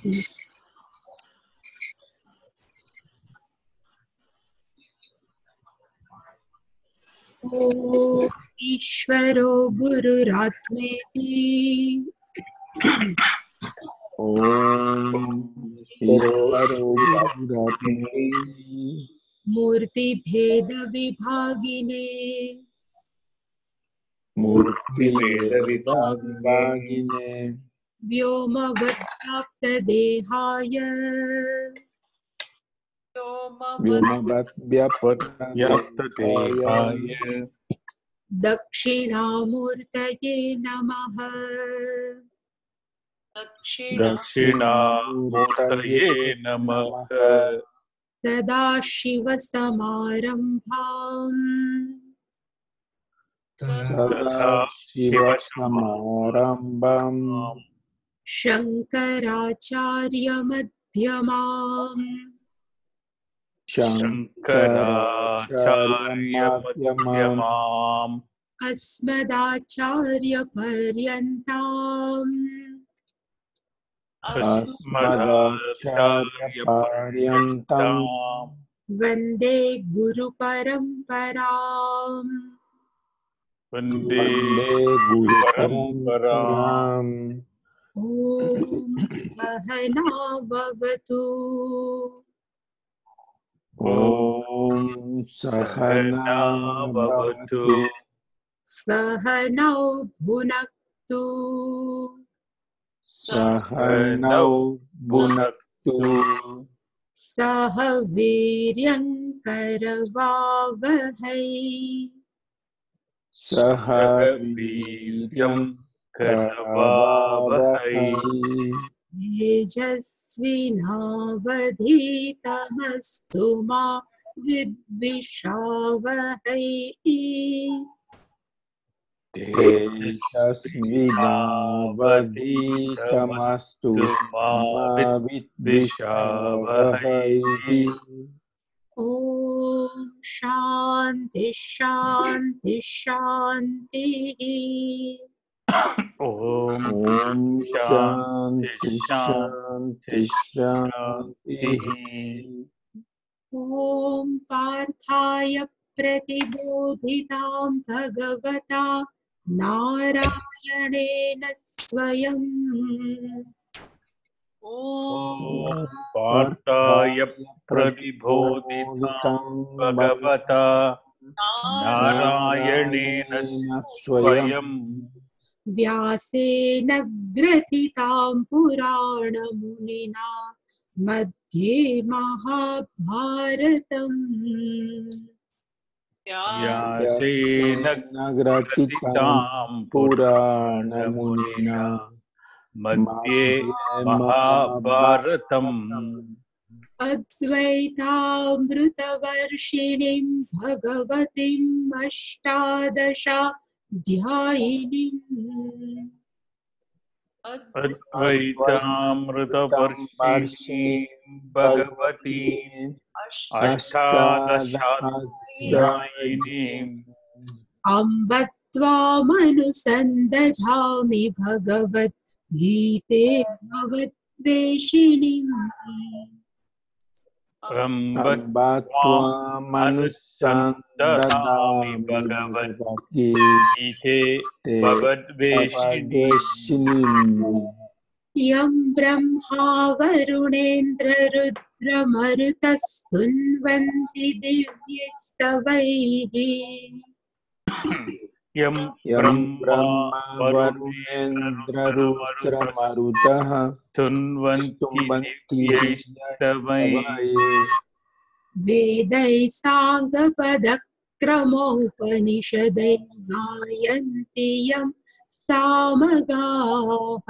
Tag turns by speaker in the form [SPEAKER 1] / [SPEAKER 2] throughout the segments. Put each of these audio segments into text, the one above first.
[SPEAKER 1] ॐ ईश्वरो गुरुरात्मेति मूर्तिभेद विभागिने व्योमवद्व्याप्तदेहाय दक्षिणामूर्तये नमः।
[SPEAKER 2] दक्षिणामूर्तये नमः।
[SPEAKER 3] सदाशिवसमारम्भाम्
[SPEAKER 1] शङ्कराचार्यमध्यमाम्
[SPEAKER 2] शङ्कराचार्यमध्यमाम्
[SPEAKER 1] अस्मदाचार्यपर्यन्ताम्
[SPEAKER 3] अस्मदाचार्यपर्यन्ताम्
[SPEAKER 1] वन्दे गुरुपरम्पराम्।
[SPEAKER 2] वन्दे
[SPEAKER 3] गुरुपरम्पराम्।
[SPEAKER 1] ॐ सहना भवतु।
[SPEAKER 3] ॐ सहना भवतु।
[SPEAKER 1] सहनौ भुनक्तु।
[SPEAKER 3] सहनौ भुनक्तु।
[SPEAKER 1] सह वीर्यङ्करवावहै।
[SPEAKER 3] सह
[SPEAKER 2] वीर्यं करवावहै।
[SPEAKER 1] तेजस्विनावधीतमस्तु मा विद्विषावहै।
[SPEAKER 3] तेजस्विनावधीतमस्तु मा विद्विषावहै।
[SPEAKER 1] ॐ शान्ति शान्ति शान्तिः।
[SPEAKER 2] ॐ
[SPEAKER 3] शान्ति शान्ति शान्तिः।
[SPEAKER 1] ॐ पार्थाय प्रतिबोधितां भगवता नारायणेन स्वयं।
[SPEAKER 2] ॐ पार्थाय प्रतिबोधितां भगवता नारायणेन स्वयं।
[SPEAKER 1] व्यासेन ग्रथितां पुराणमुनिना मध्ये महाभारतम्।
[SPEAKER 2] व्यासेन ग्रथितां पुराणमुनिना मध्ये महाभारतम्।
[SPEAKER 1] अद्वैतामृतवर्षिणीं भगवतीम् अष्टादशाध्यायिनीम्।
[SPEAKER 2] अद्वैतामृतवर्षिणीं भगवतीम् अष्टादशाध्यायिनीम्।
[SPEAKER 1] अम्ब त्वामनुसन्दधामि भगवद्गीते भगवद्वेषिणीम्।
[SPEAKER 2] अम्ब त्वामनुसन्दधामि भगवद्गीते भगवद्वेषिणीम्।
[SPEAKER 1] यं ब्रह्मा वरुणेन्द्ररुद्रमरुतस्तुन्वन्ति दिव्यस्तवैः।
[SPEAKER 2] यं ब्रह्मा वरुणेन्द्ररुद्रमरुतः स्तुन्वन्ति दिव्यैस्तवैः।
[SPEAKER 1] वेदैः साङ्गपदक्रमोपनिषदैः गायन्ति यं सामगाः।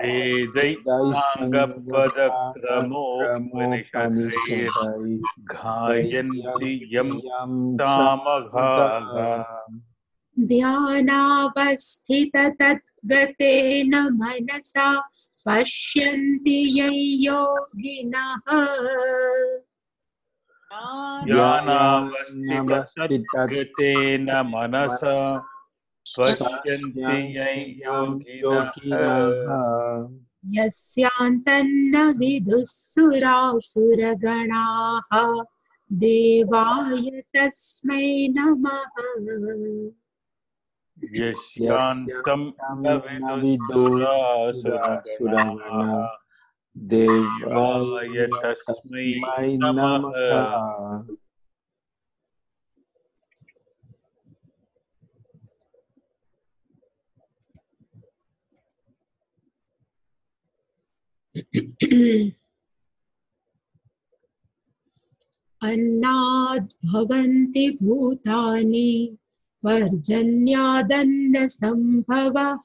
[SPEAKER 2] वेदैः साङ्गपदक्रमोपनिषदैः गायन्ति यं सामगाः।
[SPEAKER 1] ध्यानावस्थिततद्गतेन मनसा पश्यन्ति यं योगिनः।
[SPEAKER 2] ध्यानावस्थिततद्गतेन मनसा पश्यन्ति यं योगिनः।
[SPEAKER 1] यस्यान्तन्न विदुःसुरासुरगणाः देवाय तस्मै नमः।
[SPEAKER 2] यस्यान्तं न
[SPEAKER 3] न विदुरासुरगणा
[SPEAKER 2] विदुरासुरगणाः
[SPEAKER 3] देवाय
[SPEAKER 2] देवाय तस्मै
[SPEAKER 3] तस्मै
[SPEAKER 2] नमः।
[SPEAKER 3] नमः।
[SPEAKER 1] अन्नाद् भवन्ति भूतानि पर्जन्यादन्नसम्भवः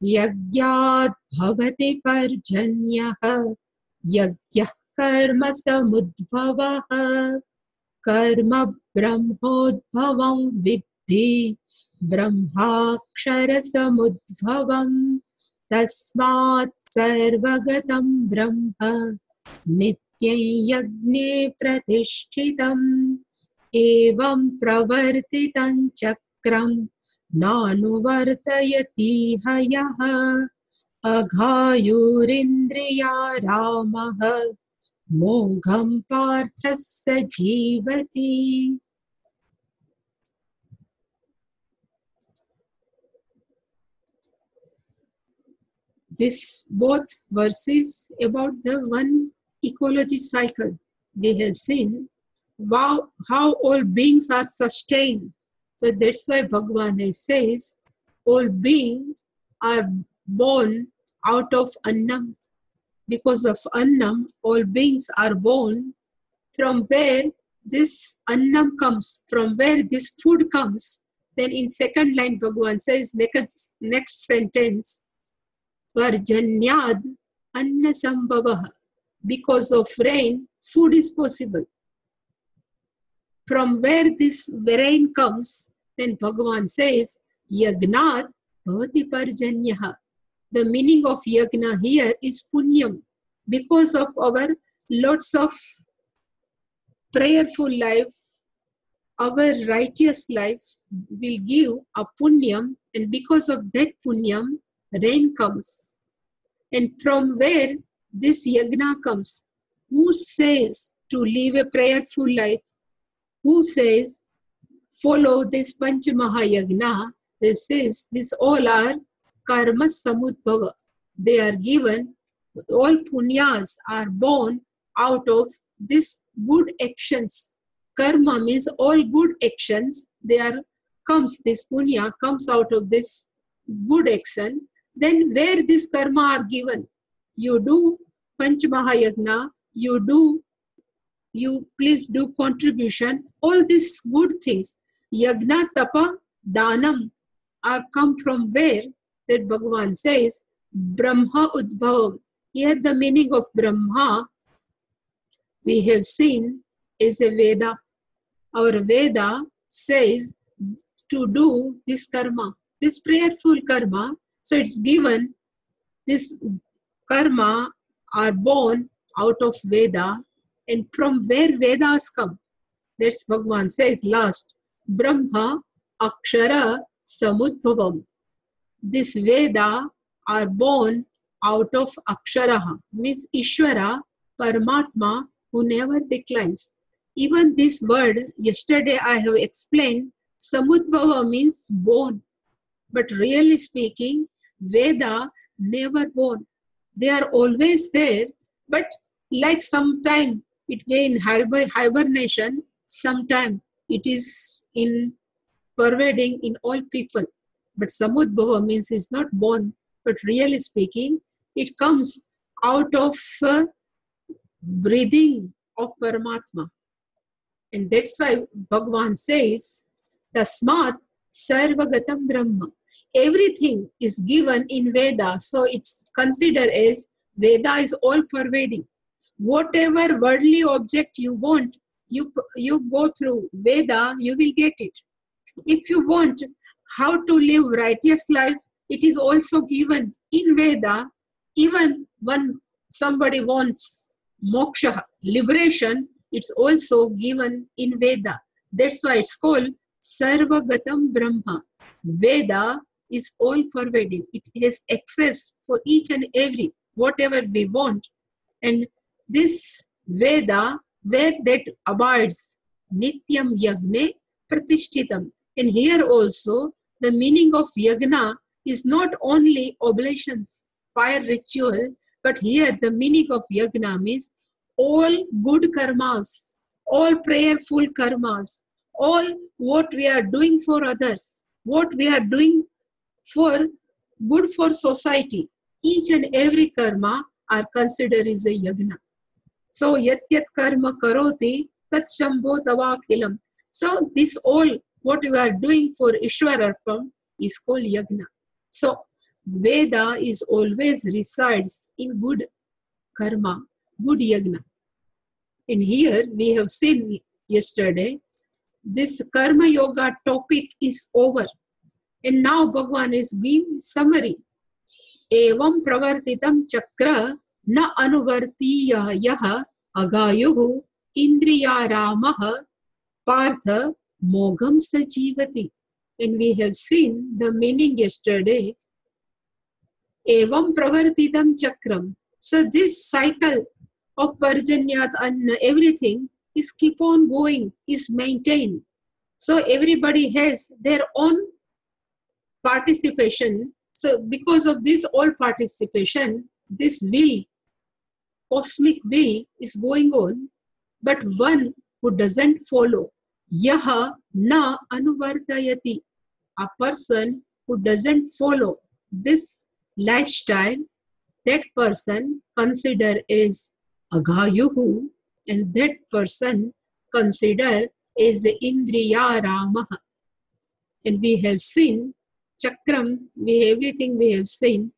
[SPEAKER 1] यज्ञाद् भवति पर्जन्यः यज्ञः कर्म समुद्भवः कर्म ब्रह्मोद्भवं विद्धि ब्रह्माक्षरसमुद्भवम् तस्मात् सर्वगतं ब्रह्म नित्यं यज्ञे प्रतिष्ठितम् एवं प्रवर्तितं चक्रं नानुवर्तयतीह यः अघायुरिन्द्रिया रामः मोघं पार्थः स जीवति। This both verses about the one ecology cycle. We have seen how all beings are sustained. So that's why Bhagavan says all beings are born out of Annam. Because of Annam, all beings are born. From where this Annam comes, from where this food comes, then in second line Bhagavan says, next sentence, Varjanyad Anna Sambhavah. Because of rain, food is possible. From where this rain comes, then Bhagavan says, Yagnat Bhavati Parjanyaha. The meaning of Yagna here is Punyam. Because of our lots of prayerful life, our righteous life will give a Punyam, and because of that Punyam, rain comes. And from where this Yagna comes? Who says to live a prayerful life? Who says follow this Panch Mahayagna? This all are karma samudbhava. They are given, all punyas are born out of this good actions. Karma means all good actions. This punya comes out of this good action. Then where this karma are given? You do Panch Mahayagna, you please do contribution, all these good things. Yagna, Tapa, Danam are come from where? That Bhagavan says, Brahma Udbhavam. Here the meaning of Brahma we have seen is a Veda. Our Veda says to do this karma, this prayerful karma. So it's given, this karma are born out of Veda. And from where Vedas come? That's Bhagavan says last, Brahma Akshara Samudbhavam. This Veda are born out of Aksharaha, means Ishvara, Paramatma, who never declines. Even this word, yesterday I have explained, Samudbhava means born. But really speaking, Veda never born. They are always there, but like sometime it may in hibernation, sometime it is in pervading in all people. But Samudbhava means it's not born, but really speaking, it comes out of breathing of Paramatma. And that's why Bhagavan says, Tasmat Sarvagatam Brahma. Everything is given in Veda, so it's considered as Veda is all pervading. Whatever worldly object you want, you go through Veda, you will get it. If you want how to live righteous life, it is also given in Veda. Even when somebody wants moksha, liberation, it's also given in Veda. That's why it's called Sarvagatam Brahma. Veda is all pervading. It has access for each and every, whatever we want. And this Veda, where that abides, Nityam Yagne Pratishtitam. And here also, the meaning of Yagna is not only oblations, fire ritual, but here the meaning of Yagna means all good karmas, all prayerful karmas, all what we are doing for others, what we are doing for good for society. Each and every karma are considered as a yagna. So yat yat karma karoti tat shambho tavakhilam. So this all what we are doing for Ishwararpam is called yagna. So Veda is always resides in good karma, good yagna. And here we have seen yesterday, this karma yoga topic is over. And now Bhagavan is giving summary. Evam pravartitam chakra na anuvartiya yaha agayuhu indriyaramah partha mogam sajivati. And we have seen the meaning yesterday. Evam pravartitam chakram. So this cycle of Parjanyat and everything is keep on going, is maintained. So everybody has their own participation. So because of this all participation, this will, cosmic will is going on. But one who doesn't follow, yaha na anuvardayati, a person who doesn't follow this lifestyle, that person consider is agayuhu, and that person consider as indriya ramaha. And we have seen chakram, everything we have seen.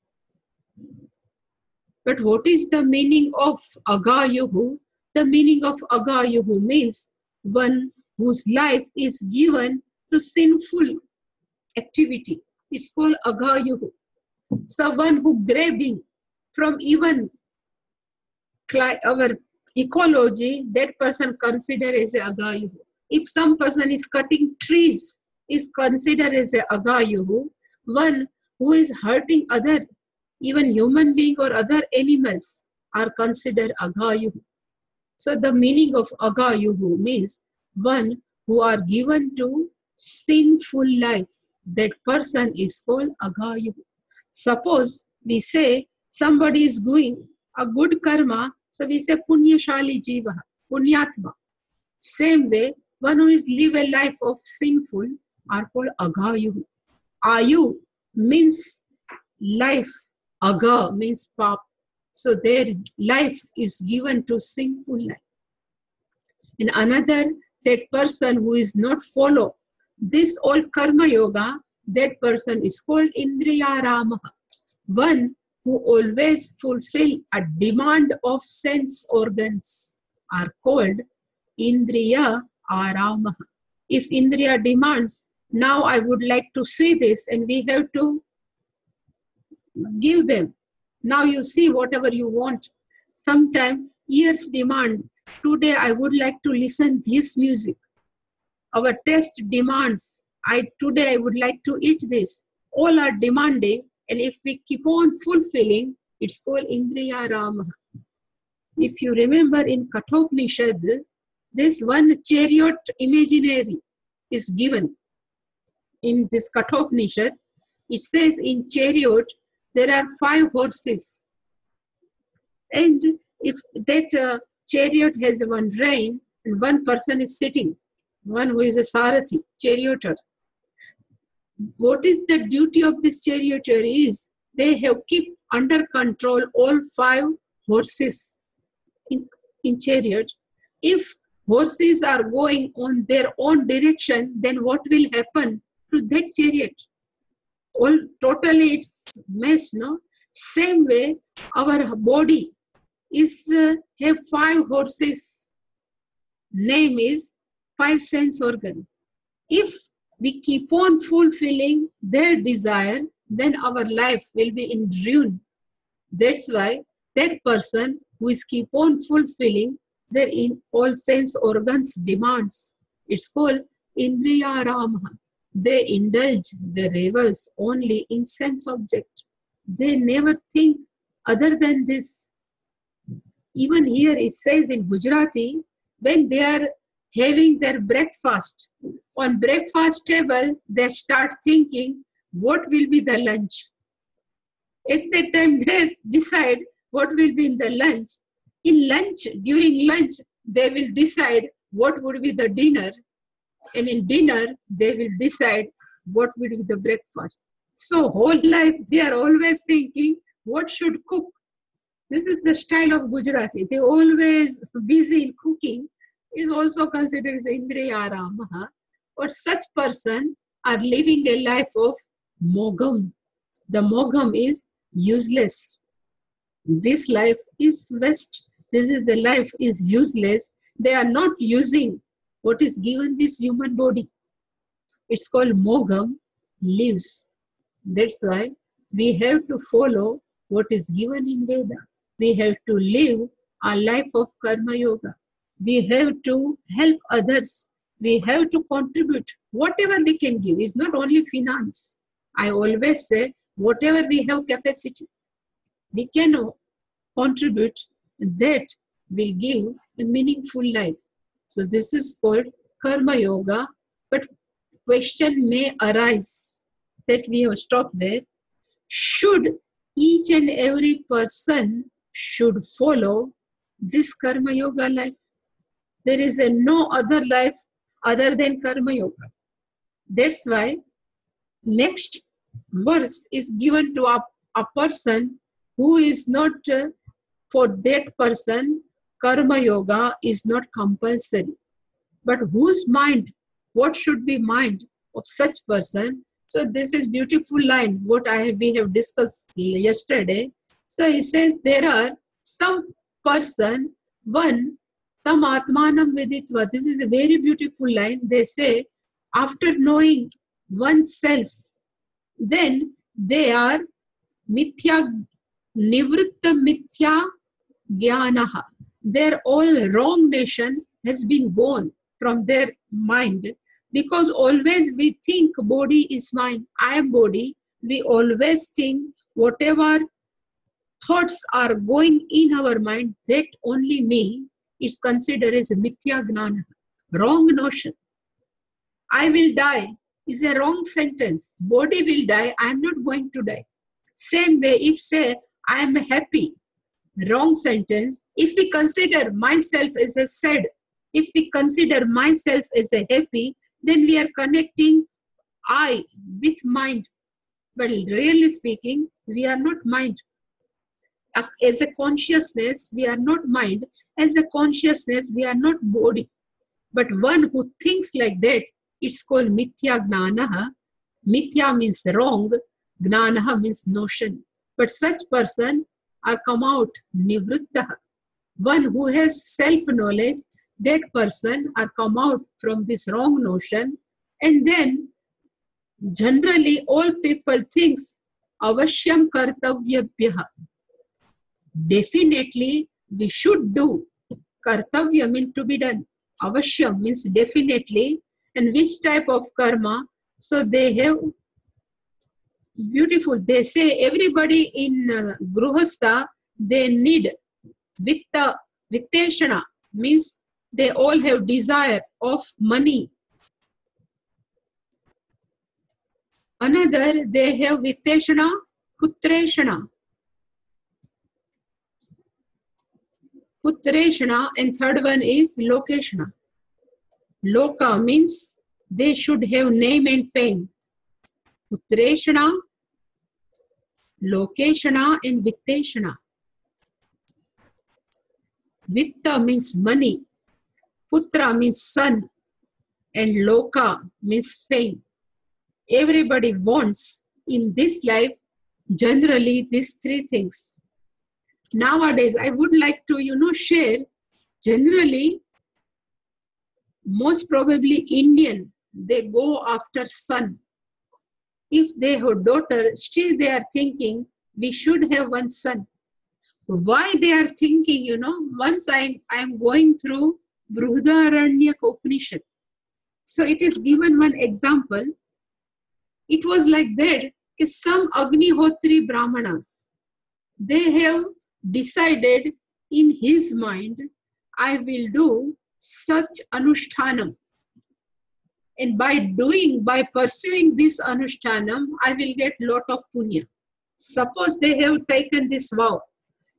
[SPEAKER 1] But what is the meaning of agayuhu? The meaning of agayuhu means one whose life is given to sinful activity. It's called agayuhu. So one who grabbing from even our ecology, that person considered as a agayuhu. If some person is cutting trees, is considered as a agayuhu. One who is hurting other, even human being or other animals, are considered agayuhu. So the meaning of agayuhu means one who are given to sinful life. That person is called agayuhu. Suppose we say somebody is doing a good karma, so we say punyashali jiva, punyatma. Same way, one who is live a life of sinful are called agayuhu. Ayu means life, aga means pap. So their life is given to sinful life. And another, that person who is not follow this all karma yoga, that person is called indriya ramaha. One who always fulfill a demand of sense organs are called indriya aramaha. If indriya demands, now I would like to see this, and we have to give them. Now you see whatever you want. Sometime ears demand, today I would like to listen this music. Our taste demands, today I would like to eat this. All are demanding, and if we keep on fulfilling, it's called indriya ramaha. If you remember in Kathopanishad, this one chariot imaginary is given. In this Kathopanishad, it says in chariot, there are 5 horses. And if that chariot has one rein and one person is sitting, one who is a sarathi, charioteer. What is the duty of this charioteer is, they have keep under control all 5 horses in chariot. If horses are going on their own direction, then what will happen to that chariot? All totally it's mess, no? Same way, our body is have 5 horses. Name is 5 sense organ. If we keep on fulfilling their desire, then our life will be in ruin. That's why that person who is keep on fulfilling their in all sense organs demands, it's called indriya ramaha. They indulge their revels only in sense object. They never think other than this. Even here it says in Gujarati, when they are having their breakfast, on breakfast table, they start thinking, what will be the lunch? At that time, they decide what will be in the lunch. In lunch, during lunch, they will decide what would be the dinner. And in dinner, they will decide what will be the breakfast. So whole life, they are always thinking, what should cook? This is the style of Gujarati. They always busy in cooking. It is also considered as Indriya Ramaha. Or such person are living a life of mogam. The mogam is useless. This life is waste. This is the life is useless. They are not using what is given this human body. It's called mogam, lives. That's why we have to follow what is given in Veda. We have to live a life of karma yoga. We have to help others. We have to contribute. Whatever we can give is not only finance. I always say, whatever we have capacity, we can contribute. That will give a meaningful life. So this is called karma yoga. But question may arise that we have stopped there. Should each and every person should follow this karma yoga life? There is no other life other than karma yoga. That's why next verse is given to a person who is not, for that person, karma yoga is not compulsory. But whose mind, what should be mind of such person? So this is beautiful line, what we have discussed yesterday. So he says there are some person, one, tam atmanam viditva. This is a very beautiful line. They say, after knowing oneself, then they are mithya, nivritta mithya jnanaha. Their all wrong nation has been gone from their mind, because always we think body is mine, I am body. We always think whatever thoughts are going in our mind, that only me, is considered as mithya gnana, wrong notion. I will die is a wrong sentence. Body will die, I am not going to die. Same way, if say I am happy, wrong sentence. If we consider myself as a sad, if we consider myself as a happy, then we are connecting I with mind. But really speaking, we are not mind. As a consciousness, we are not mind. As a consciousness, we are not body. But one who thinks like that, it's called mithya gnanaha. Mithya means wrong, gnanaha means notion. But such person are come out nivrittaha. One who has self-knowledge, that person are come out from this wrong notion. And then generally all people thinks avashyam kartavyabhyaha. Definitely we should do. Kartavya means to be done. Avashyam means definitely. And which type of karma? So they have beautiful. They say everybody in Gruhastha, they need vitta, vitteshana, means they all have desire of money. Another, they have vitteshana, putreshana. Putreshana, and third one is lokeshana. Loka means they should have name and fame. Putreshana, lokeshana, and vitteshana. Vitta means money. Putra means son. And loka means fame. Everybody wants in this life generally these three things. Nowadays, I would like to, share generally, most probably Indian, they go after son. If they have daughter, still they are thinking we should have one son. Why they are thinking, once I am going through Brihadaranyaka Upanishad. So it is given one example. it was like that. Some Agnihotri Brahmanas, they have decided in his mind, I will do such anushtanam. And by pursuing this anushtanam, I will get lot of punya. Suppose they have taken this vow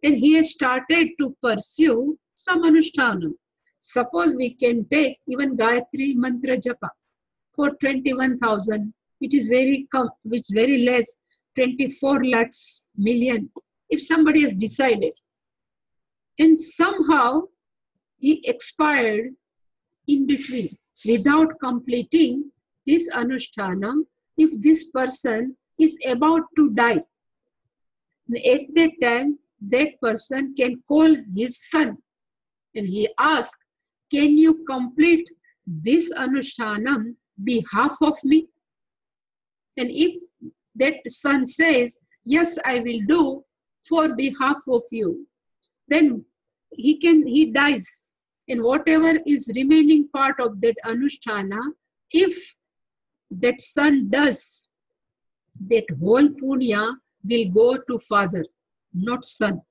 [SPEAKER 1] and he has started to pursue some anushtanam. Suppose we can take even Gayatri Mantra Japa for 21,000. It is very less, 24 lakhs million. If somebody has decided and somehow he expired in between without completing this anushtanam, if this person is about to die, at that time, that person can call his son and he asks, can you complete this anushtanam behalf of me? And if that son says, yes, I will do for behalf of you, then he dies. And whatever is remaining part of that anushtana, if that son does, that whole punya will go to father, not son.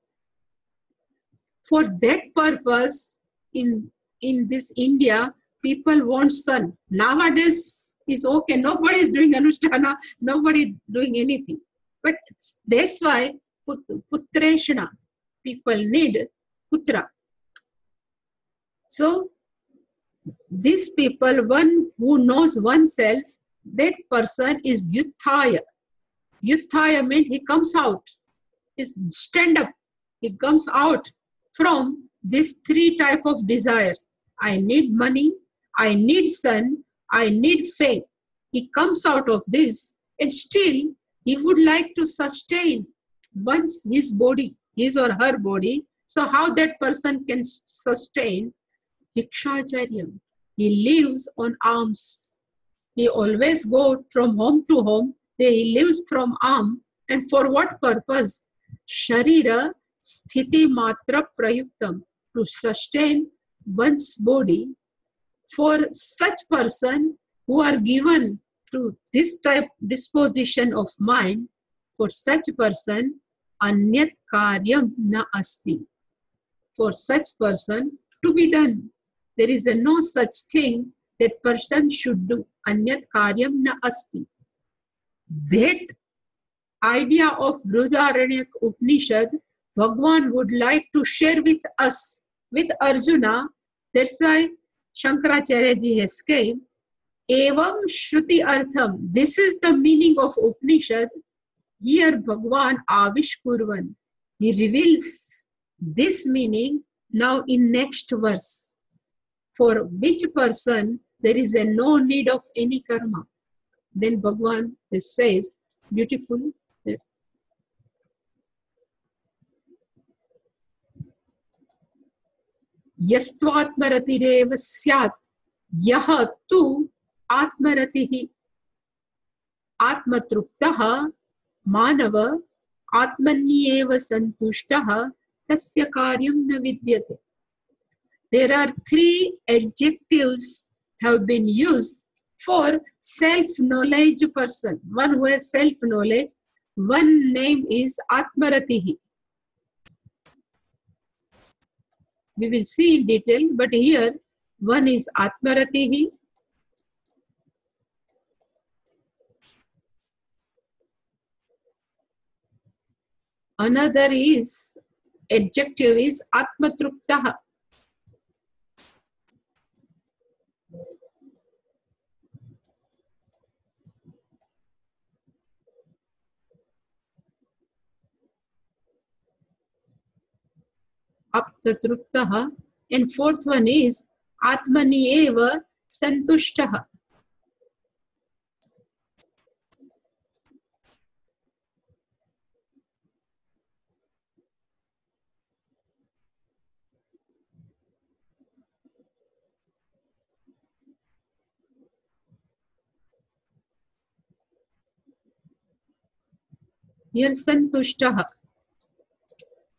[SPEAKER 1] For that purpose, in this India, people want son. Nowadays is okay. Nobody is doing anushtana. Nobody doing anything. But that's why putreshana, people need putra. So these people, one who knows oneself, that person is vyuthaya. Vyuthaya means he comes out. Is stand up. He comes out from these three type of desire. I need money, I need son, I need fame. He comes out of this and still he would like to sustain once his body, his or her body. So how that person can sustain? Bhikshacharya. He lives on alms. He always goes from home to home. He lives from alms. And for what purpose? Sharira sthiti matra prayuktam. To sustain one's body. For such person who are given to this type disposition of mind, for such person, anyat karyam na asti. For such person to be done. There is no such thing that person should do. Anyat karyam na asti. That idea of Brihadaranyaka Upanishad, Bhagwan would like to share with us, with Arjuna. That's why Shankaracharya ji has came. Evam Shruti Artham. This is the meaning of Upanishad. Here Bhagwan Avishkurvan. He reveals this meaning now in next verse. For which person there is no need of any karma. Then Bhagwan says, beautiful. Yastvatmaratirev syat yaha tu atmaratihi atmatruptaha manava atmanyeva santushtaha tasya karyam na vidyate. There are three adjectives have been used for self-knowledge person. One who has self-knowledge. One name is Atmaratihi. We will see in detail, but here one is Atmaratihi. Another is adjective is Atmatruptaha. Aptatruptaha. And fourth one is Atmanieva Santushtaha. Here Santushtaha.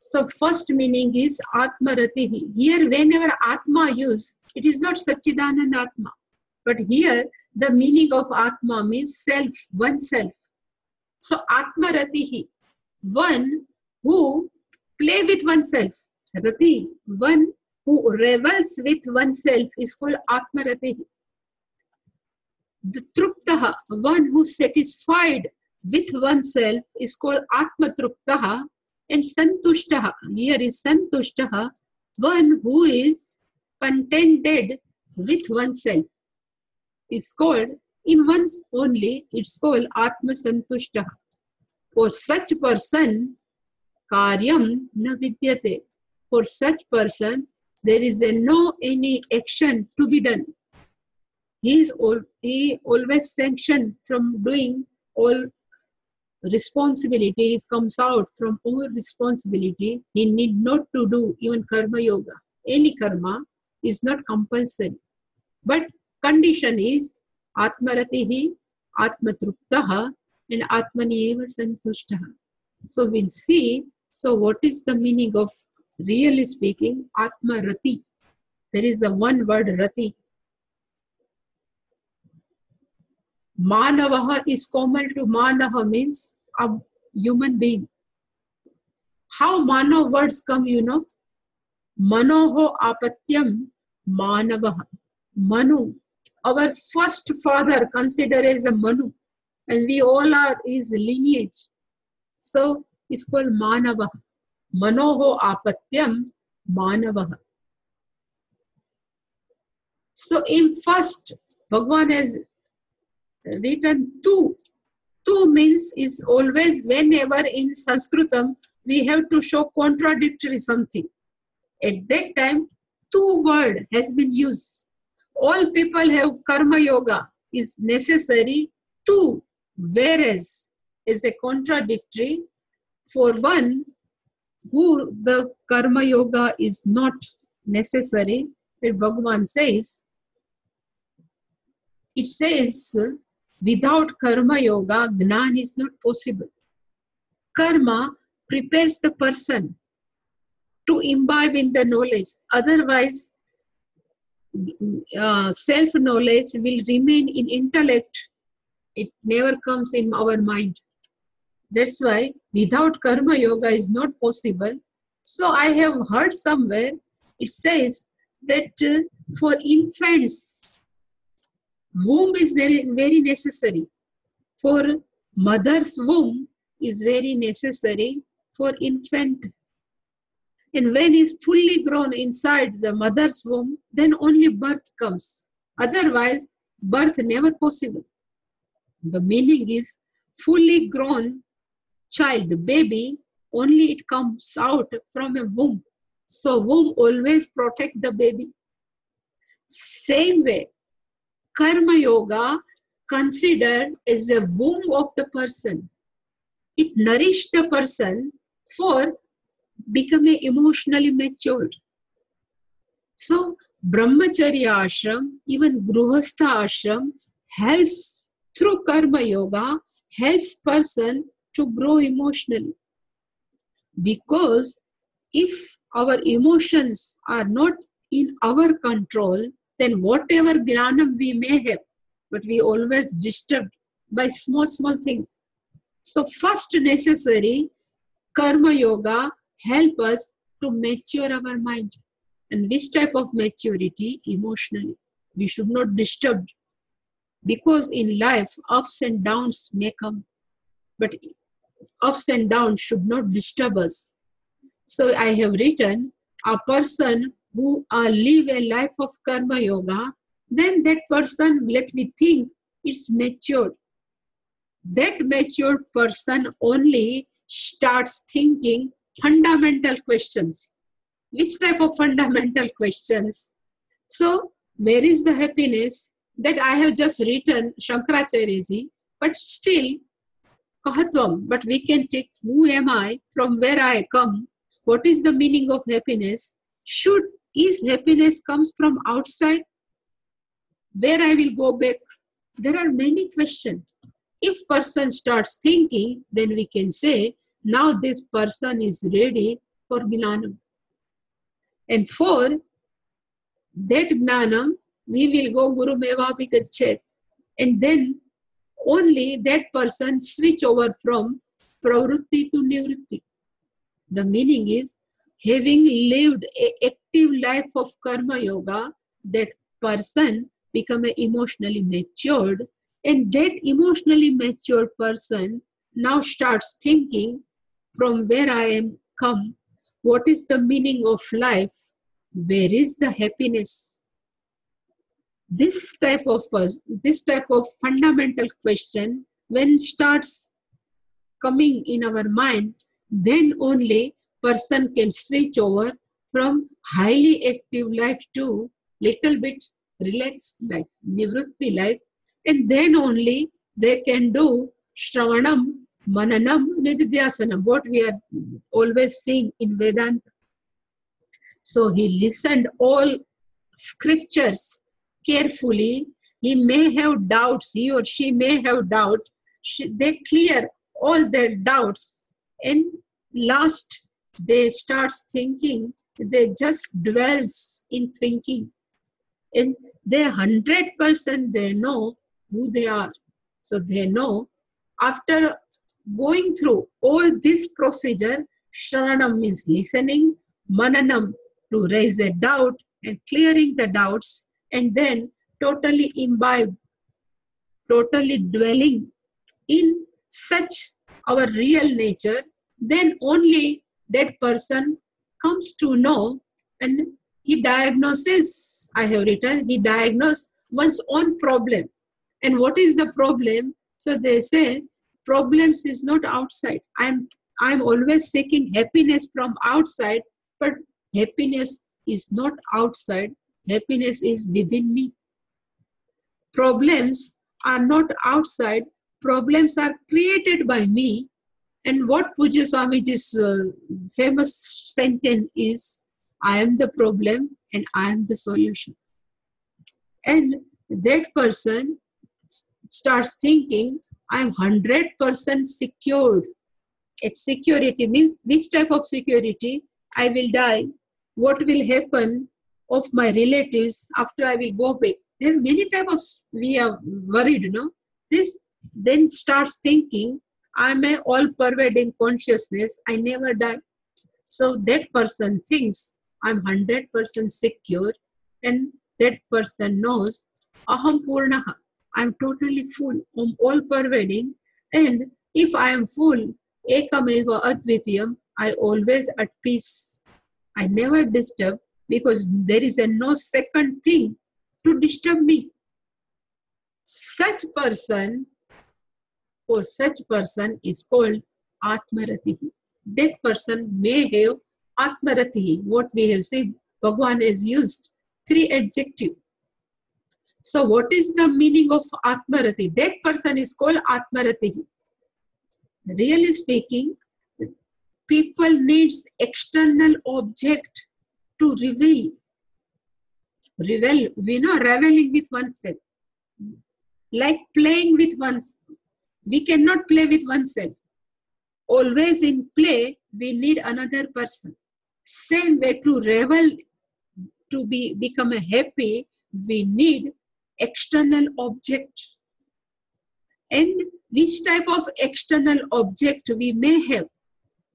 [SPEAKER 1] So first meaning is Atmaratihi. Here whenever Atma used, it is not Satchidananda Atma. But here the meaning of Atma means self, oneself. So Atma Ratihi, one who play with oneself. Rati, one who revels with oneself is called Atma Ratihi. The Truptaha, one who satisfied with oneself is called Atma Truptaha. And Santushtaha, here is Santushtaha, one who is contented with oneself is called, in once only, it's called Atma Santushtaha. For such person, Karyam na vidyate. For such person, there is no any action to be done. He always sanctioned from doing all responsibilities, comes out from all responsibility. He need not to do even karma yoga. Any karma is not compulsory. But condition is Atmaratihi, Atmatruptaha, and Atmaniyeva Santushtaha. So we'll see. So what is the meaning of, really speaking, Atmarati? There is a one word Rati. Manavaha is common to Manaha, means a human being. How Manav words come, you know? Manoho apatyam Manavaha. Manu. Our first father considered as a Manu. And we all are his lineage. So it's called Manavaha. Manoho apatyam Manavaha. So in first, Bhagavan has written two. Two means is always, whenever in Sanskritam we have to show contradictory something. At that time, two word has been used. All people have karma yoga is necessary. Two, whereas is a contradictory. For one who the karma yoga is not necessary, that Bhagavan says, it says, without karma yoga, Gnan is not possible. Karma prepares the person to imbibe in the knowledge. Otherwise, self-knowledge will remain in intellect. It never comes in our mind. That's why without karma yoga is not possible. So I have heard somewhere, it says that for infants, womb is very, very necessary. For mother's womb is very necessary for infant. And when he is fully grown inside the mother's womb, then only birth comes. Otherwise, birth never possible. The meaning is fully grown child, baby, only it comes out from a womb. So womb always protect the baby. Same way, karma yoga considered as the womb of the person. It nourished the person for becoming emotionally matured. So brahmacharya ashram, even gruhastha ashram helps through karma yoga, helps person to grow emotionally. Because if our emotions are not in our control, then whatever jnanam we may have, but we always disturbed by small things. So first necessary, karma yoga help us to mature our mind. And which type of maturity? Emotionally. We should not disturb. Because in life, ups and downs may come. But ups and downs should not disturb us. So I have written, a person who live a life of karma yoga, then that person, let me think, it's matured. That matured person only starts thinking fundamental questions. Which type of fundamental questions? So, where is the happiness? That I have just written Shankaracharya ji, but still, Kahatvam, but we can take who am I, from where I come, what is the meaning of happiness? Is happiness comes from outside? Where I will go back? There are many questions. If person starts thinking, then we can say, now this person is ready for Jnanam. And for that Jnanam, we will go Guru Meva Vigachet. and then only that person switch over from pravrutti to nivritti. The meaning is, having lived an active life of karma yoga, that person become emotionally matured, and that emotionally matured person now starts thinking, from where I am come, what is the meaning of life, where is the happiness? This type of fundamental question, when starts coming in our mind, then only person can switch over from highly active life to little bit relaxed life, nivritti life, and then only they can do shravanam, mananam, nididhyasanam, what we are always seeing in Vedanta. So he listened all scriptures carefully. He may have doubts, he or she may have doubt. They clear all their doubts, and last they starts thinking. They just dwells in thinking, and they 100% they know who they are. So they know, after going through all this procedure, shravanam means listening, mananam to raise a doubt and clearing the doubts, and then totally imbibe, totally dwelling in such our real nature, then only that person comes to know, and he diagnoses, I have written, he diagnosed one's own problem. And what is the problem? So they say, problems is not outside. I'm always seeking happiness from outside, but happiness is not outside. Happiness is within me. Problems are not outside. Problems are created by me. And what Pujya Swamiji's famous sentence is, I am the problem and I am the solution. And that person starts thinking, I am 100% secured. Security means, which type of security? I will die. What will happen of my relatives after I will go back? There are many types of, we are worried, This then starts thinking, I am an all-pervading consciousness. I never die. So that person thinks, I'm 100% secure, and that person knows, aham purnaha. I'm totally full. I'm all-pervading. And if I am full, ekameva advitiyam, I always at peace. I never disturb, because there is no second thing to disturb me. Such person is called Atmaratihi. That person may have Atmaratihi. What we have said, Bhagavan has used 3 adjectives. So what is the meaning of Atmarati? That person is called Atmaratihi. Really speaking, people needs external object to revealing with oneself. Like playing with oneself. We cannot play with oneself. Always in play, we need another person. Same way, to revel, to become happy, we need external object. And which type of external object we may have?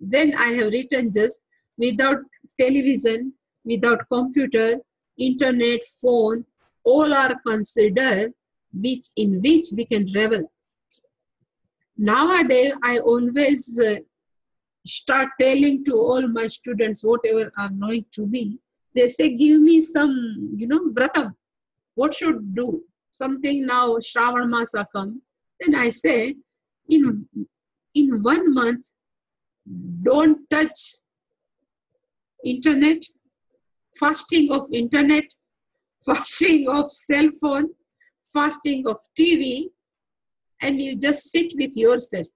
[SPEAKER 1] Then I have written just, without television, without computer, internet, phone, all are considered in which we can revel. Nowadays, I always start telling to all my students, whatever are knowing to me, they say, give me some, vratam. What should do? Something now, Shravan Masa come. Then I say, in 1 month, don't touch internet, fasting of internet, fasting of cell phone, fasting of TV, and you just sit with yourself.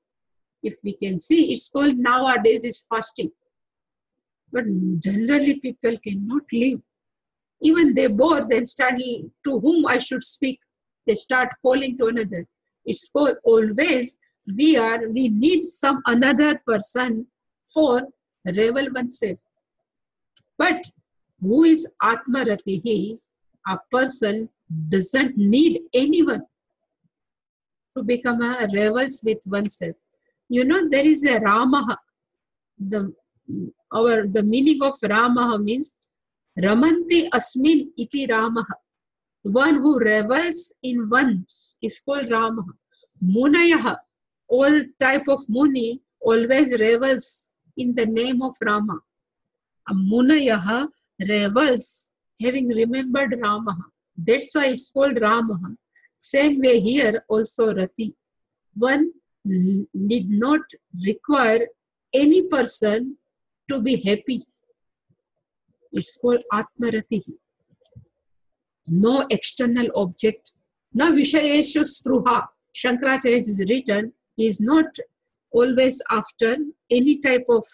[SPEAKER 1] If we can see, it's called nowadays is fasting. But generally people cannot live. Even they bore, then start, to whom I should speak, they start calling to another. It's called always, we need some another person for revel oneself. But who is Atmaratihi? A person doesn't need anyone. to become a revels with oneself. You know, there is a Ramaha. The meaning of Ramaha means Ramanti Asmin iti Ramaha. One who revels in ones is called Ramaha. Munayaha, all type of Muni always revels in the name of Rama. A Munayaha revels having remembered Ramaha. That's why it's called Ramaha. Same way here also Rati. One need not require any person to be happy. It's called Atmarati. No external object. No Vishayeshu Spruha. Shankaracharya is written, he is not always after any type of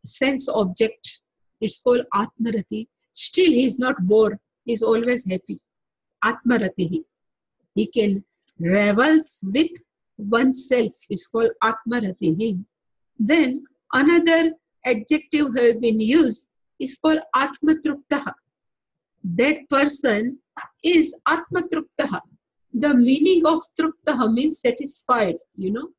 [SPEAKER 1] sense object. It's called Atmarati. Still he is not bored. He is always happy. Atmarati. He can revels with oneself. It's called Atmarati. Then another adjective has been used is called Atmatruptaha. That person is Atmatruptaha. The meaning of Truptaha means satisfied, you know.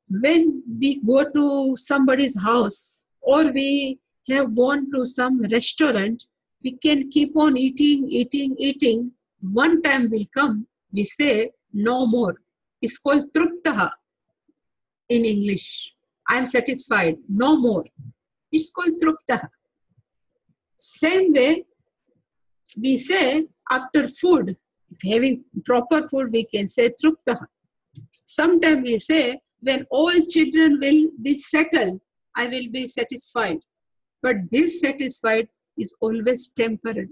[SPEAKER 1] When we go to somebody's house or we have gone to some restaurant, we can keep on eating. One time will come, we say no more. It's called Truptaha in English. I am satisfied, no more. It's called Truptaha. Same way, we say after food, having proper food, we can say Truptaha. Sometimes we say, when all children will be settled, I will be satisfied. But this satisfied is always temporary.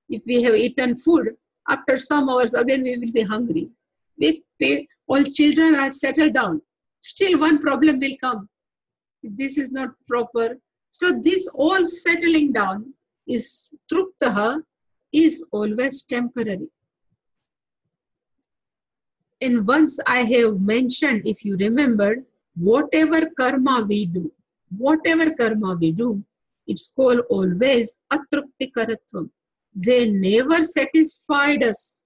[SPEAKER 1] If we have eaten food, after some hours again we will be hungry. All children are settled down. Still one problem will come. This is not proper. So this all settling down is Truptaha is always temporary. And once I have mentioned, if you remember, whatever karma we do, it's called always atruptikaratvam. They never satisfied us.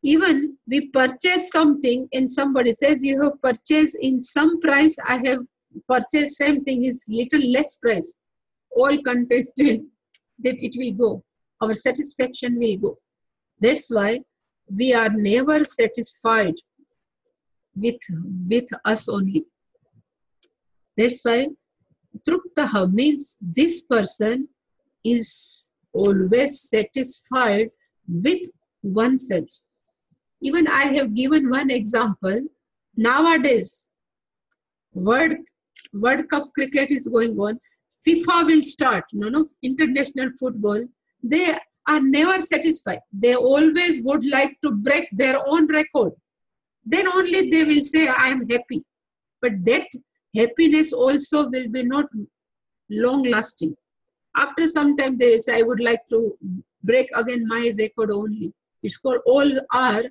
[SPEAKER 1] Even we purchase something and somebody says, you have purchased in some price, I have purchased same thing is little less price. All contented that it will go. Our satisfaction will go. That's why we are never satisfied with us only. That's why Truptaha means this person is always satisfied with oneself. Even I have given one example. Nowadays, World Cup cricket is going on. FIFA will start, international football. They are never satisfied. They always would like to break their own record. Then only they will say, I am happy. But that happiness also will be not long lasting. After some time they say, I would like to break again my record only. It's called all are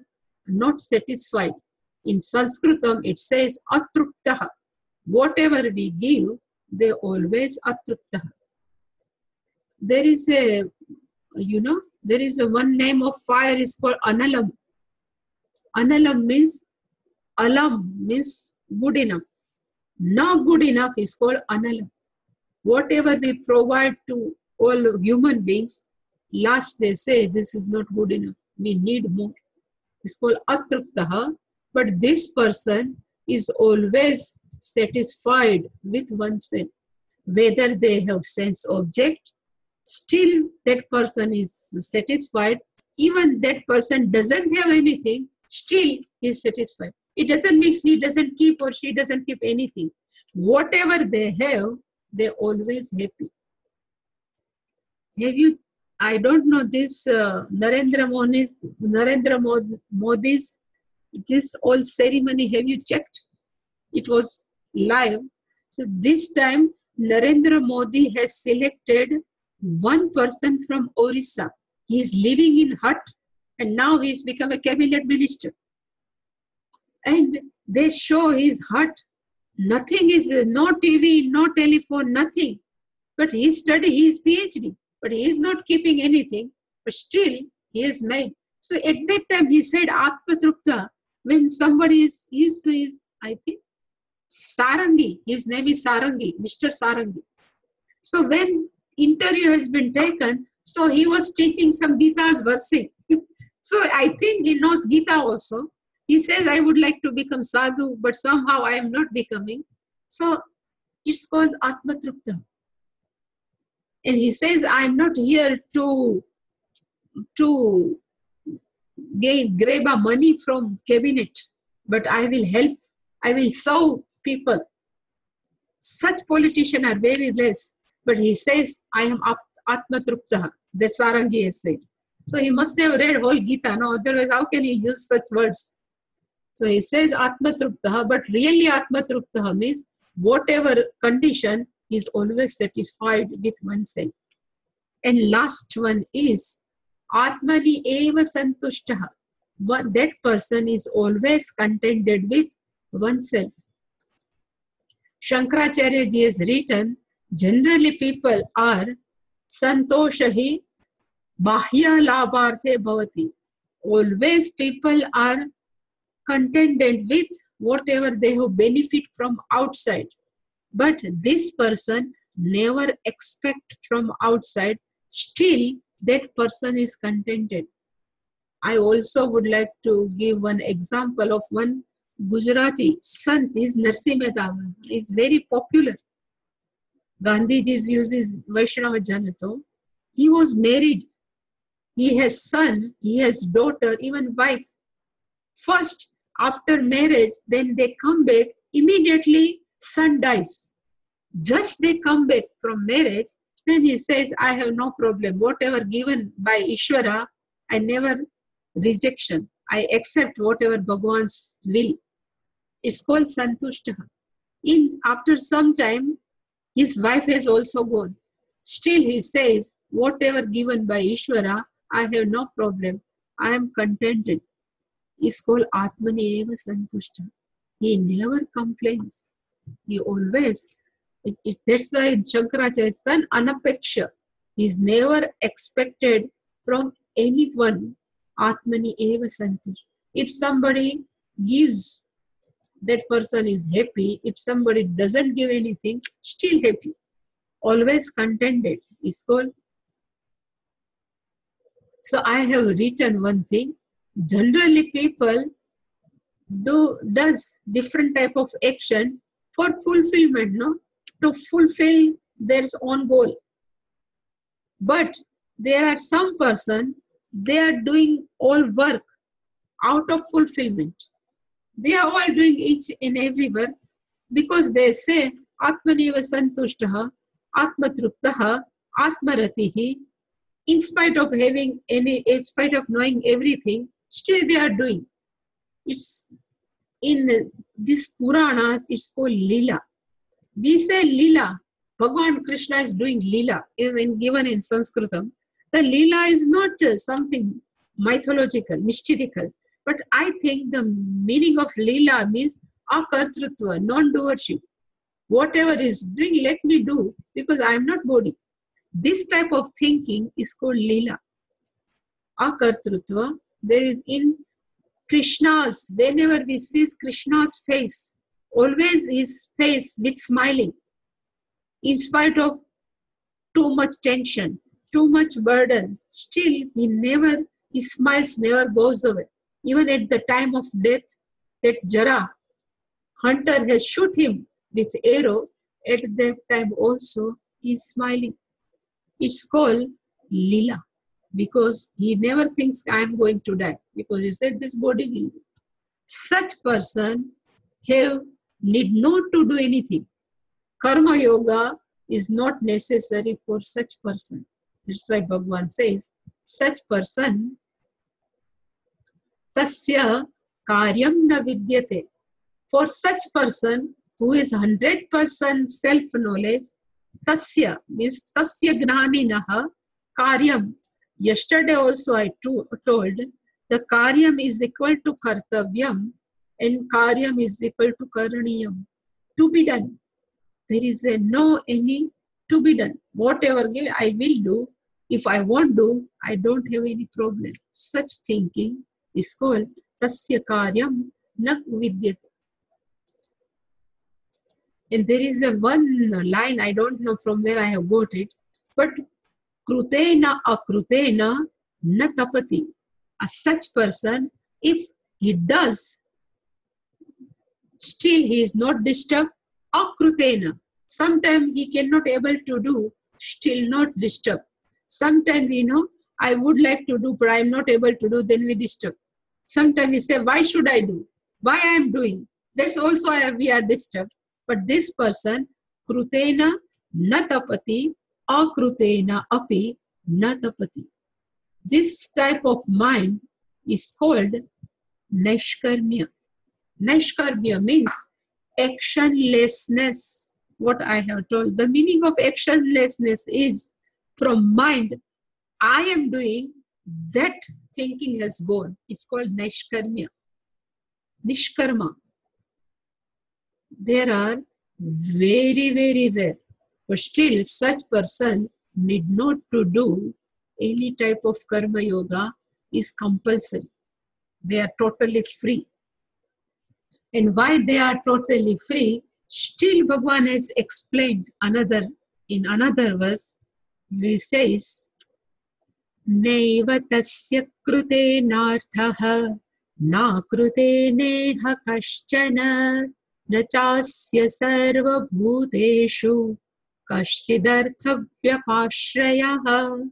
[SPEAKER 1] not satisfied. In Sanskritam it says atruptaha. Whatever we give, they always atruptaha. There is a one name of fire is called Analam. Analam means, alam means good enough. Not good enough is called Analam. Whatever we provide to all human beings, last they say this is not good enough. We need more. It's called atruptaha. But this person is always satisfied with oneself. Whether they have sense object, still that person is satisfied. Even that person doesn't have anything, still he is satisfied. It doesn't mean he doesn't keep or she doesn't keep anything. Whatever they have, they're always happy. Have you, I don't know this Narendra Modi's this all ceremony, have you checked? It was live. So this time Narendra Modi has selected one person from Orissa. He is living in hut and now he has become a cabinet minister. And they show his hut. Nothing is, no TV, no telephone, nothing. But he studied, he is PhD. But he is not keeping anything. But still, he has made. So at that time he said Atmatrupta, when somebody is I think Sarangi, his name is Sarangi, Mr. Sarangi. So when interview has been taken, so he was teaching some Gita's versing. So I think he knows Gita also. He says, I would like to become sadhu, but somehow I am not becoming. So it's called Atmatrupta. And he says, I am not here to grab a money from cabinet, but I will help, I will serve people. Such politicians are very less, but he says, I am Atmatrupta, the Sarangi has said. So he must have read whole Gita, no? Otherwise how can he use such words? So he says Atmatrupta, but really Atmatrupta means whatever condition is always satisfied with oneself. And last one is Atmani eva santushtaha. That person is always contented with oneself. Shankaracharya ji has written, generally people are santoshahi bahya labharthe bhavati. Always people are contented with whatever they have benefit from outside. But this person never expect from outside, still that person is contented. I also would like to give one example of one Gujarati Sant is Narsi Mehta. It's very popular. Gandhiji uses Vaishnava Janato. He was married. He has son, he has daughter, even wife. First, after marriage, then they come back, immediately son dies. Just they come back from marriage, then he says, I have no problem. Whatever given by Ishvara, I never rejection. I accept whatever Bhagwan's will. It's called Santushtaha. After some time, his wife has also gone. Still he says, whatever given by Ishvara, I have no problem. I am contented. It's called Atmani eva santushta. He never complains. He always, that's why Shankaracharya is an anapeksha. He is never expected from anyone. Atmani eva santushta. If somebody gives, that person is happy. If somebody doesn't give anything, still happy. Always contented. It's called. So I have written one thing. Generally people does different type of action for fulfillment, no? To fulfill their own goal. But there are some person, they are doing all work out of fulfillment. They are all doing each and every work because they say Atmaneva santushtaha, Atmatruptaha, Atmaratihi. In spite of knowing everything, still they are doing. It's in this Puranas, it's called Lila. We say Lila. Bhagavan Krishna is doing Lila, is given in Sanskritam. The Lila is not something mythological, mystical. But I think the meaning of Lila means akartrutva, non-doership. Whatever is doing, let me do, because I am not body. This type of thinking is called Lila. Akartrutva, there is in Krishna's, whenever we see Krishna's face, always his face with smiling. In spite of too much tension, too much burden, still his smiles never goes away. Even at the time of death, that Jara, hunter has shoot him with arrow, at that time also he is smiling. It's called Lila, because he never thinks I am going to die, because he said this body will die. Such person need not to do anything. Karma yoga is not necessary for such person. That's why Bhagavan says, such person tasya karyam na vidyate. For such person who is 100% self-knowledge, tasya means tasya gnaninaha karyam. Yesterday also I told the karyam is equal to kartavyam and karyam is equal to karaniyam. To be done. There is no any to be done. Whatever I will do, If I won't do, I don't have any problem. Such thinking is called tasya karyam na vidyate. And there is a one line, I don't know from where I have got it, but krutena akrutena na tapati. A such person, if he does, still he is not disturbed. Akrutena. Sometimes he cannot able to do, still not disturbed. Sometimes, I would like to do, but I am not able to do, then we disturb. Sometimes we say, why should I do? Why I am doing? That's also we are disturbed. But this person, krutena na tapati, akrutena api na tapati. This type of mind is called naishkarmya. Naishkarmya means actionlessness. What I have told. The meaning of actionlessness is from mind, I am doing, that thinking has gone. It's called naishkarmya. Nishkarma. There are very, very rare. But still, such person need not to do any type of karma yoga is compulsory. They are totally free. And why they are totally free, still Bhagavan has explained in another verse. He says, Neva tasya krute narthaha na krute neha kaschana na chasya sarva bhuteshu kaschidartha vyapashrayaha.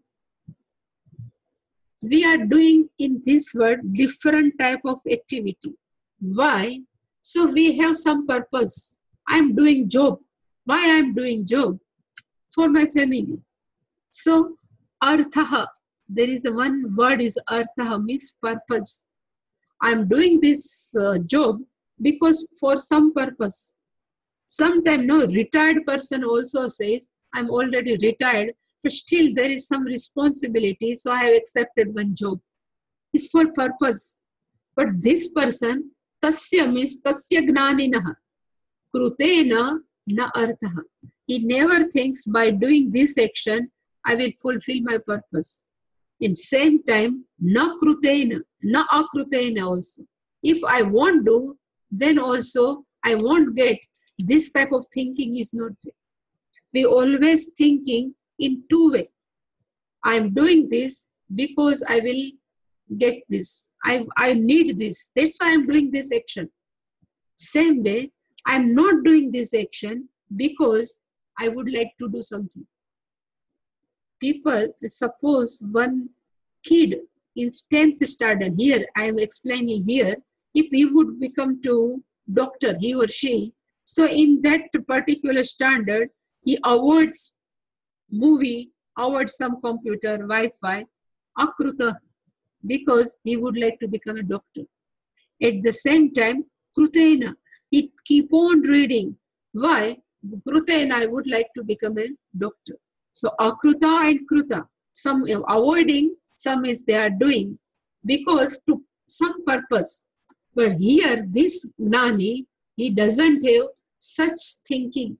[SPEAKER 1] We are doing in this world different type of activity. Why? So we have some purpose. I am doing job. Why I am doing job? For my family. So arthaha, there is one word is arthaha, means purpose. I am doing this job because for some purpose. Sometimes retired person also says, I am already retired, but still there is some responsibility, so I have accepted one job. It's for purpose. But this person, tasya means tasya gnaninaha, krutena na arthaha. He never thinks by doing this action, I will fulfill my purpose. In same time, na krutena, na akrutena also. If I won't do, then also I won't get. This type of thinking is not there. We always thinking in two ways. I am doing this because I will get this. I need this. That's why I am doing this action. Same way, I am not doing this action because I would like to do something. People, suppose one kid in 10th standard, here I am explaining here, if he would become to doctor, he or she, so in that particular standard, he avoids movie, avoids some computer, Wi-Fi, akruta, because he would like to become a doctor. At the same time, krutena, he keep on reading. Why? Krutena, I would like to become a doctor. So akruta and kruta, some avoiding, some is they are doing, because to some purpose. But here, this Gnani, he doesn't have such thinking.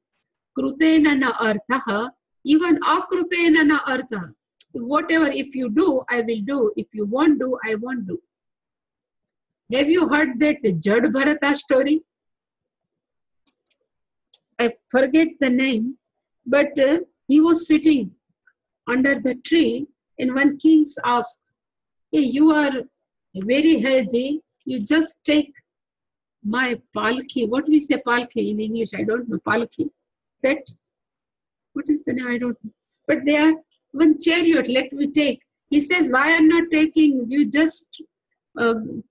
[SPEAKER 1] Krutena na arthaha, even akrutena na arthaha. Whatever, if you do, I will do. If you won't do, I won't do. Have you heard that Jad Bharata story? I forget the name, but he was sitting under the tree, and one king asked, hey, you are very healthy, you just take my palki. What we say palki in English? I don't know. Palki. That, what is the name? I don't know. But they are one chariot, let me take. He says, why are not taking? You just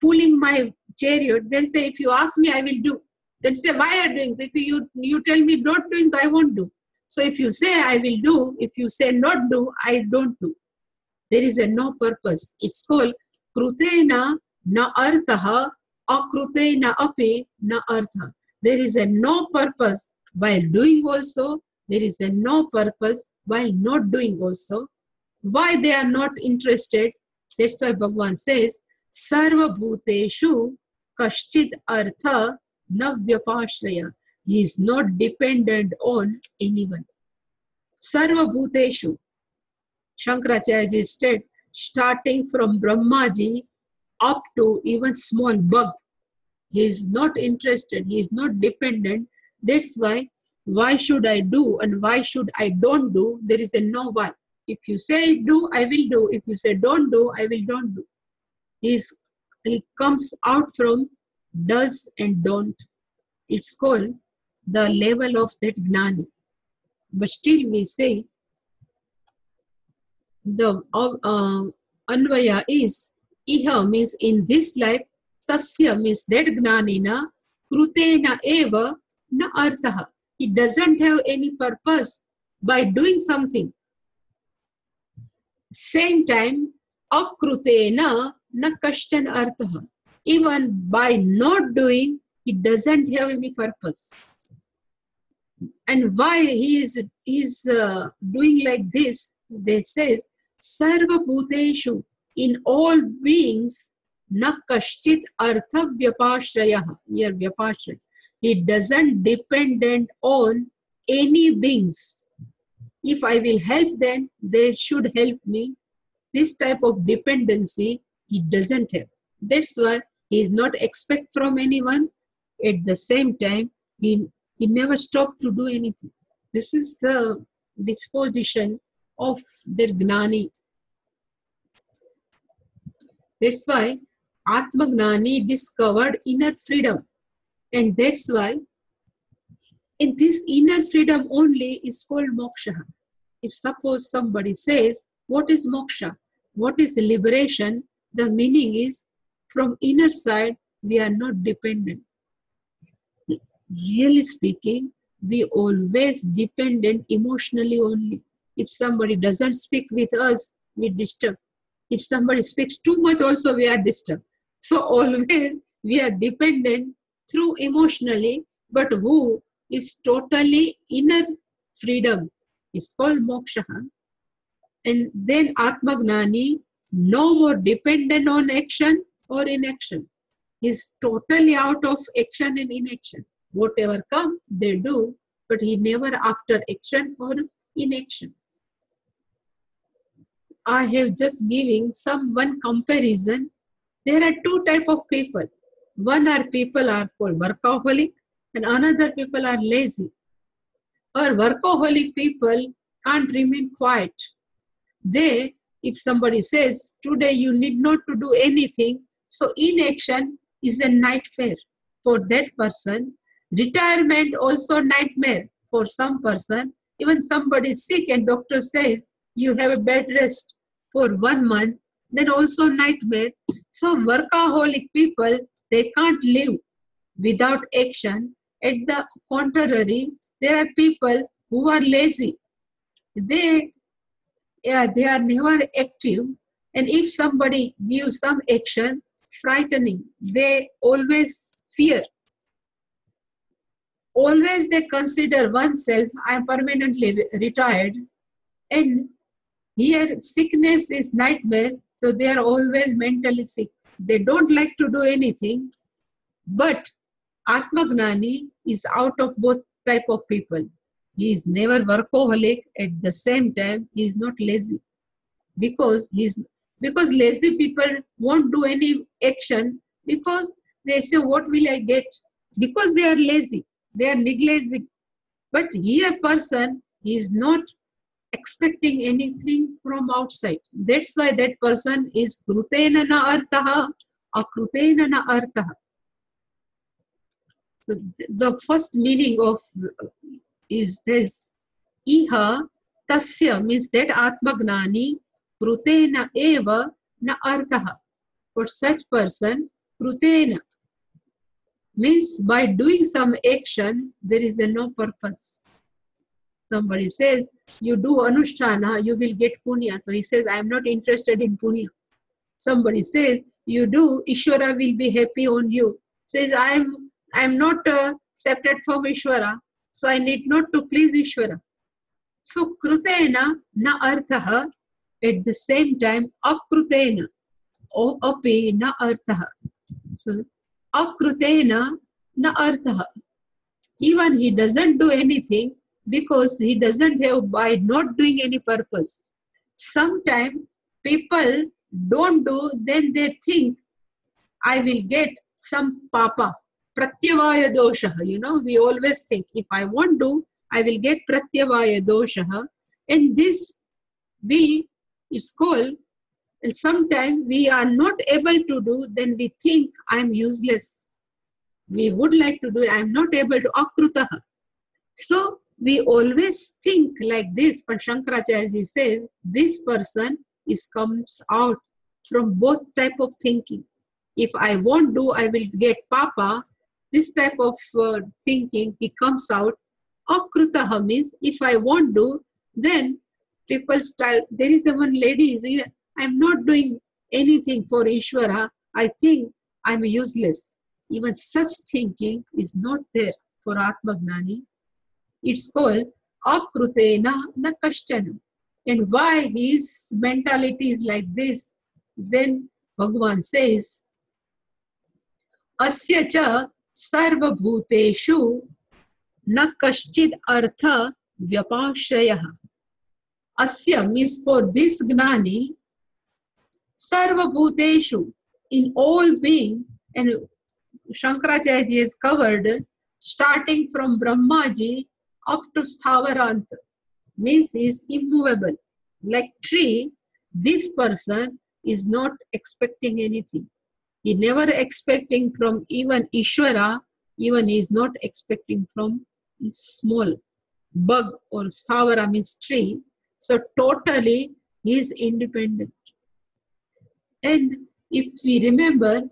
[SPEAKER 1] pulling my chariot. Then say, if you ask me, I will do. Then say, why are you doing? If you tell me not doing, I won't do. So if you say I will do, if you say not do, I don't do. There is a no purpose. It's called krutena na arthaha, akrutena api na artha. There is a no purpose while doing also. There is a no purpose while not doing also. Why they are not interested? That's why Bhagavan says, Sarva Bhuteshu Kaschid Artha Navyapashraya. He is not dependent on anyone. Sarva Bhuteshu. Shankaracharya said, starting from Brahmaji up to even small bug. He is not interested, he is not dependent. That's why should I do and why should I don't do? There is a no why. If you say do, I will do. If you say don't do, I will don't do. He comes out from does and don't. It's called the level of that gnani. But still we say the Anvaya is Iha means in this life, Tasya means that Gnanina, Krutena Eva na Arthaha. It doesn't have any purpose by doing something. Same time, Akrutena na Kashtan Arthaha. Even by not doing, it doesn't have any purpose. And why he is doing like this? They says, Sarva Bhuteshu, in all beings, na kashchit artha vyapashrayah. Here vyapashraya. It doesn't dependent on any beings. If I will help them, they should help me. This type of dependency, he doesn't have. That's why he is not expect from anyone. At the same time, he never stopped to do anything. This is the disposition of their Gnani. That's why Atma Gnani discovered inner freedom. And that's why in this inner freedom only is called moksha. If suppose somebody says, what is moksha? What is liberation? The meaning is from inner side, we are not dependent. Really speaking, we always dependent emotionally only. If somebody doesn't speak with us, we disturb. If somebody speaks too much also, we are disturbed. So always we are dependent through emotionally, but who is totally inner freedom is called moksha. And then Atma Gnani, no more dependent on action or inaction. He is totally out of action and inaction. Whatever comes, they do, but he never after action or inaction. I have just giving one comparison. There are two types of people. One are people are called workaholic and another people are lazy. Or workaholic people can't remain quiet. They, if somebody says, today you need not to do anything, so inaction is a nightmare for that person. Retirement also nightmare for some person. Even somebody is sick and doctor says, you have a bed rest for 1 month, then also nightmare. Some workaholic people, they can't live without action. At the contrary, there are people who are lazy. They are never active. And if somebody gives some action, frightening. They always fear. Always they consider oneself, I am permanently retired. And here sickness is nightmare, so they are always mentally sick. They don't like to do anything. But Atma Gnani is out of both type of people. He is never workaholic, at the same time he is not lazy. Because lazy people won't do any action because they say, what will I get? Because they are lazy, they are neglecting. But here person is not expecting anything from outside. That's why that person is krutena na artaha, akrutena na artaha. So the first meaning of is this. Iha tasya means that Atma Gnani krutena eva na artaha. For such person, krutena means by doing some action, there is no purpose. Somebody says, you do anushtana, you will get punya. So he says, I am not interested in punya. Somebody says, you do, Ishvara will be happy on you. Says, I am not separate from Ishvara, so I need not to please Ishvara. So krutena na arthaha, at the same time, akrutena, o api na arthaha. So akrutena na arthaha. Even he doesn't do anything because he doesn't have, by not doing any purpose. Sometimes people don't do, then they think, I will get some papa. Pratyavaya dosha. We always think, if I won't do, I will get pratyavaya dosha. And this it's called, and sometimes we are not able to do, then we think I am useless. We would like to do it, I am not able to, akrutaha. So we always think like this, but Shankaracharya says this person comes out from both type of thinking. If I won't do, I will get papa. This type of thinking, he comes out. Akrutaha means if I won't do, then people start. There is one lady, I am not doing anything for Ishvara. I think I am useless. Even such thinking is not there for Atmagnani. It's called akrutena na kaschana. And why his mentality is like this? Then Bhagavan says, Asya cha sarva bhuteshu na kaschid artha vyapashrayah. Asya means for this Gnani, sarva bhuteshu, in all being, and Shankaracharya has covered starting from Brahmaji up to Sthavaranta, means he is immovable. Like tree, this person is not expecting anything. He never expecting from even Ishvara, even he is not expecting from small bug or Sthavara means tree. So totally he is independent. And if we remember,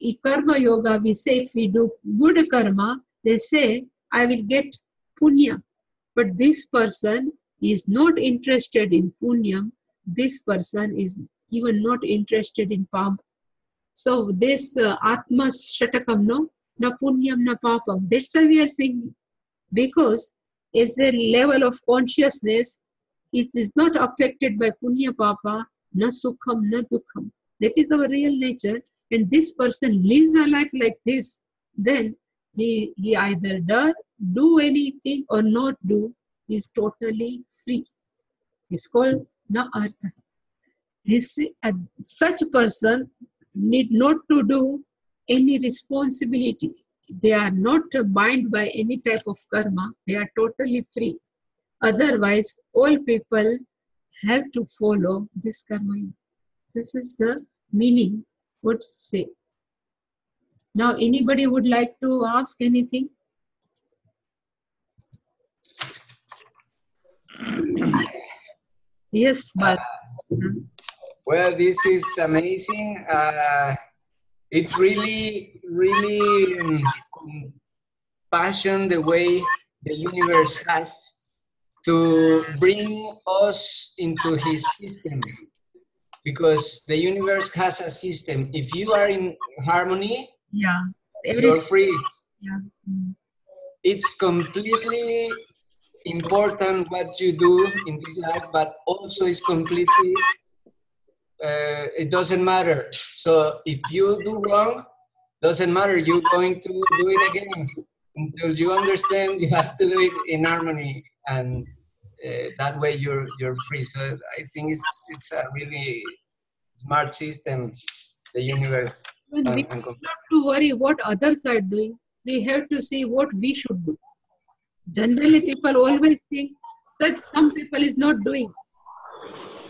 [SPEAKER 1] in karma yoga, we say if we do good karma, they say, I will get punya. But this person is not interested in punyam. This person is even not interested in pam. So this atma shatakam, no, na punyam na papam. That's why we are saying, because as a level of consciousness, it is not affected by punya papa, na sukham, na dukham. That is our real nature. And this person lives a life like this, then he either do anything or not do. He is totally free. It's called na artha. Such person need not to do any responsibility. They are not bound by any type of karma. They are totally free. Otherwise, all people have to follow this karma. This is the meaning. What to say? Now, anybody would like to ask anything? Yes, but
[SPEAKER 4] well, this is amazing. It's really, really passion the way the universe has to bring us into his system. Because the universe has a system. If you are in harmony, you're free.
[SPEAKER 1] Yeah.
[SPEAKER 4] It's completely important what you do in this life, but also it's completely, it doesn't matter. So if you do wrong, doesn't matter, you're going to do it again. Until you understand, you have to do it in harmony, and that way you're free. So I think it's a really smart system, the universe.
[SPEAKER 1] We don't have to worry what others are doing. We have to see what we should do. Generally, people always think that some people is not doing.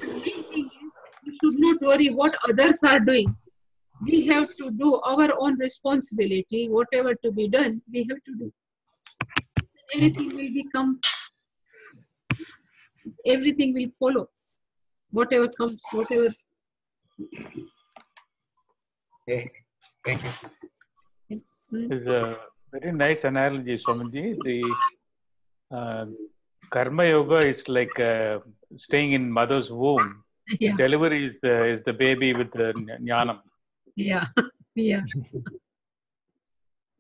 [SPEAKER 1] The main thing is, we should not worry what others are doing. We have to do our own responsibility. Whatever to be done, we have to do. Everything will follow. Whatever comes, whatever.
[SPEAKER 4] Okay, thank you.
[SPEAKER 2] It's a very nice analogy, Swamiji. The karma yoga is like staying in mother's womb.
[SPEAKER 1] Yeah.
[SPEAKER 2] Delivery is the baby with the jnanam.
[SPEAKER 1] Yeah, yeah.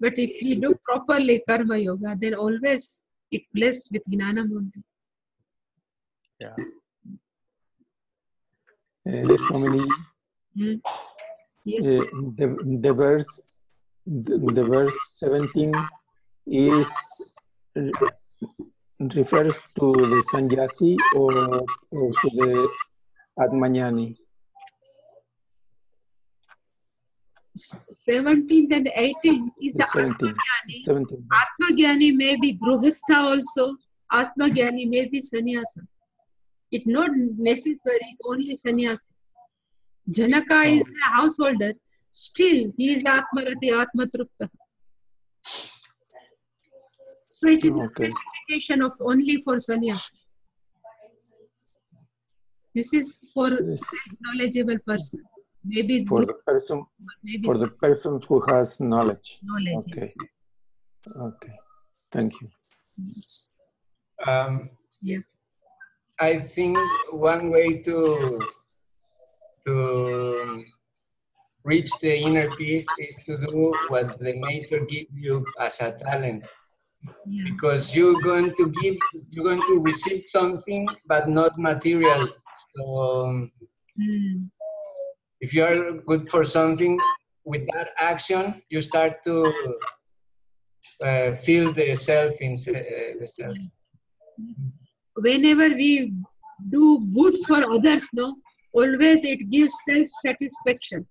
[SPEAKER 1] But if we do properly karma yoga, then always it's blessed with jnanam only.
[SPEAKER 2] Yeah.
[SPEAKER 3] Swamini,
[SPEAKER 1] Yes.
[SPEAKER 3] the verse 17 is refers to the sannyasi or to the Atmajnani?
[SPEAKER 1] 17th and 18th is the
[SPEAKER 3] 17th.
[SPEAKER 1] Atmajnani.
[SPEAKER 3] 17th.
[SPEAKER 1] Atmajnani may be Gruhastha also. Atmajnani may be sannyasa. It's not necessary only sannyasa. Janaka is a householder. Still, he is Atmarati, Atmatrupta. So it is a specification of only for sannyasa. This is for knowledgeable person. Maybe
[SPEAKER 3] For the person,
[SPEAKER 1] maybe
[SPEAKER 3] for the person who has knowledge.
[SPEAKER 1] knowledge.
[SPEAKER 3] Okay. Okay. Thank you.
[SPEAKER 1] Yeah.
[SPEAKER 4] I think one way to reach the inner peace is to do what the nature gives you as a talent.
[SPEAKER 1] Yeah.
[SPEAKER 4] Because you're going to receive something, but not material. So if you are good for something, with that action, you start to feel the self in the self.
[SPEAKER 1] Whenever we do good for others, no, always it gives self-satisfaction.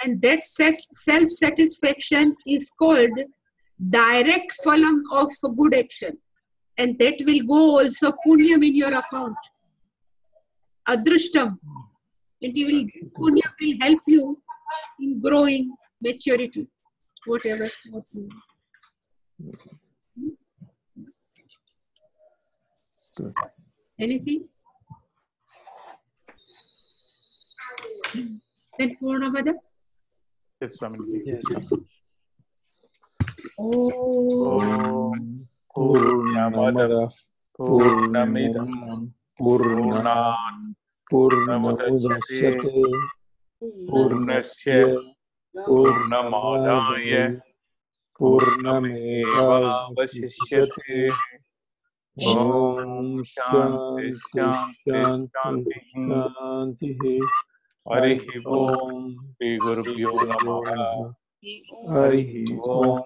[SPEAKER 1] And that self-satisfaction is called direct phalam of good action. And that will go also punyam in your account. Adrushtam. Punyam will help you in growing maturity. Whatever.
[SPEAKER 3] Good.
[SPEAKER 1] Anything? Then Purnamada?
[SPEAKER 2] Yes, Swamiji.
[SPEAKER 3] Yes.
[SPEAKER 1] Oh.
[SPEAKER 3] Purnamada
[SPEAKER 2] Purnamidam
[SPEAKER 3] Purnamudachyate
[SPEAKER 2] Purnasya Purnamadaya Purnamevavasishyate. Om Shanti Shanti Shanti. Harihi Om. Shri Gurubhyo Namaha. Harihi Om.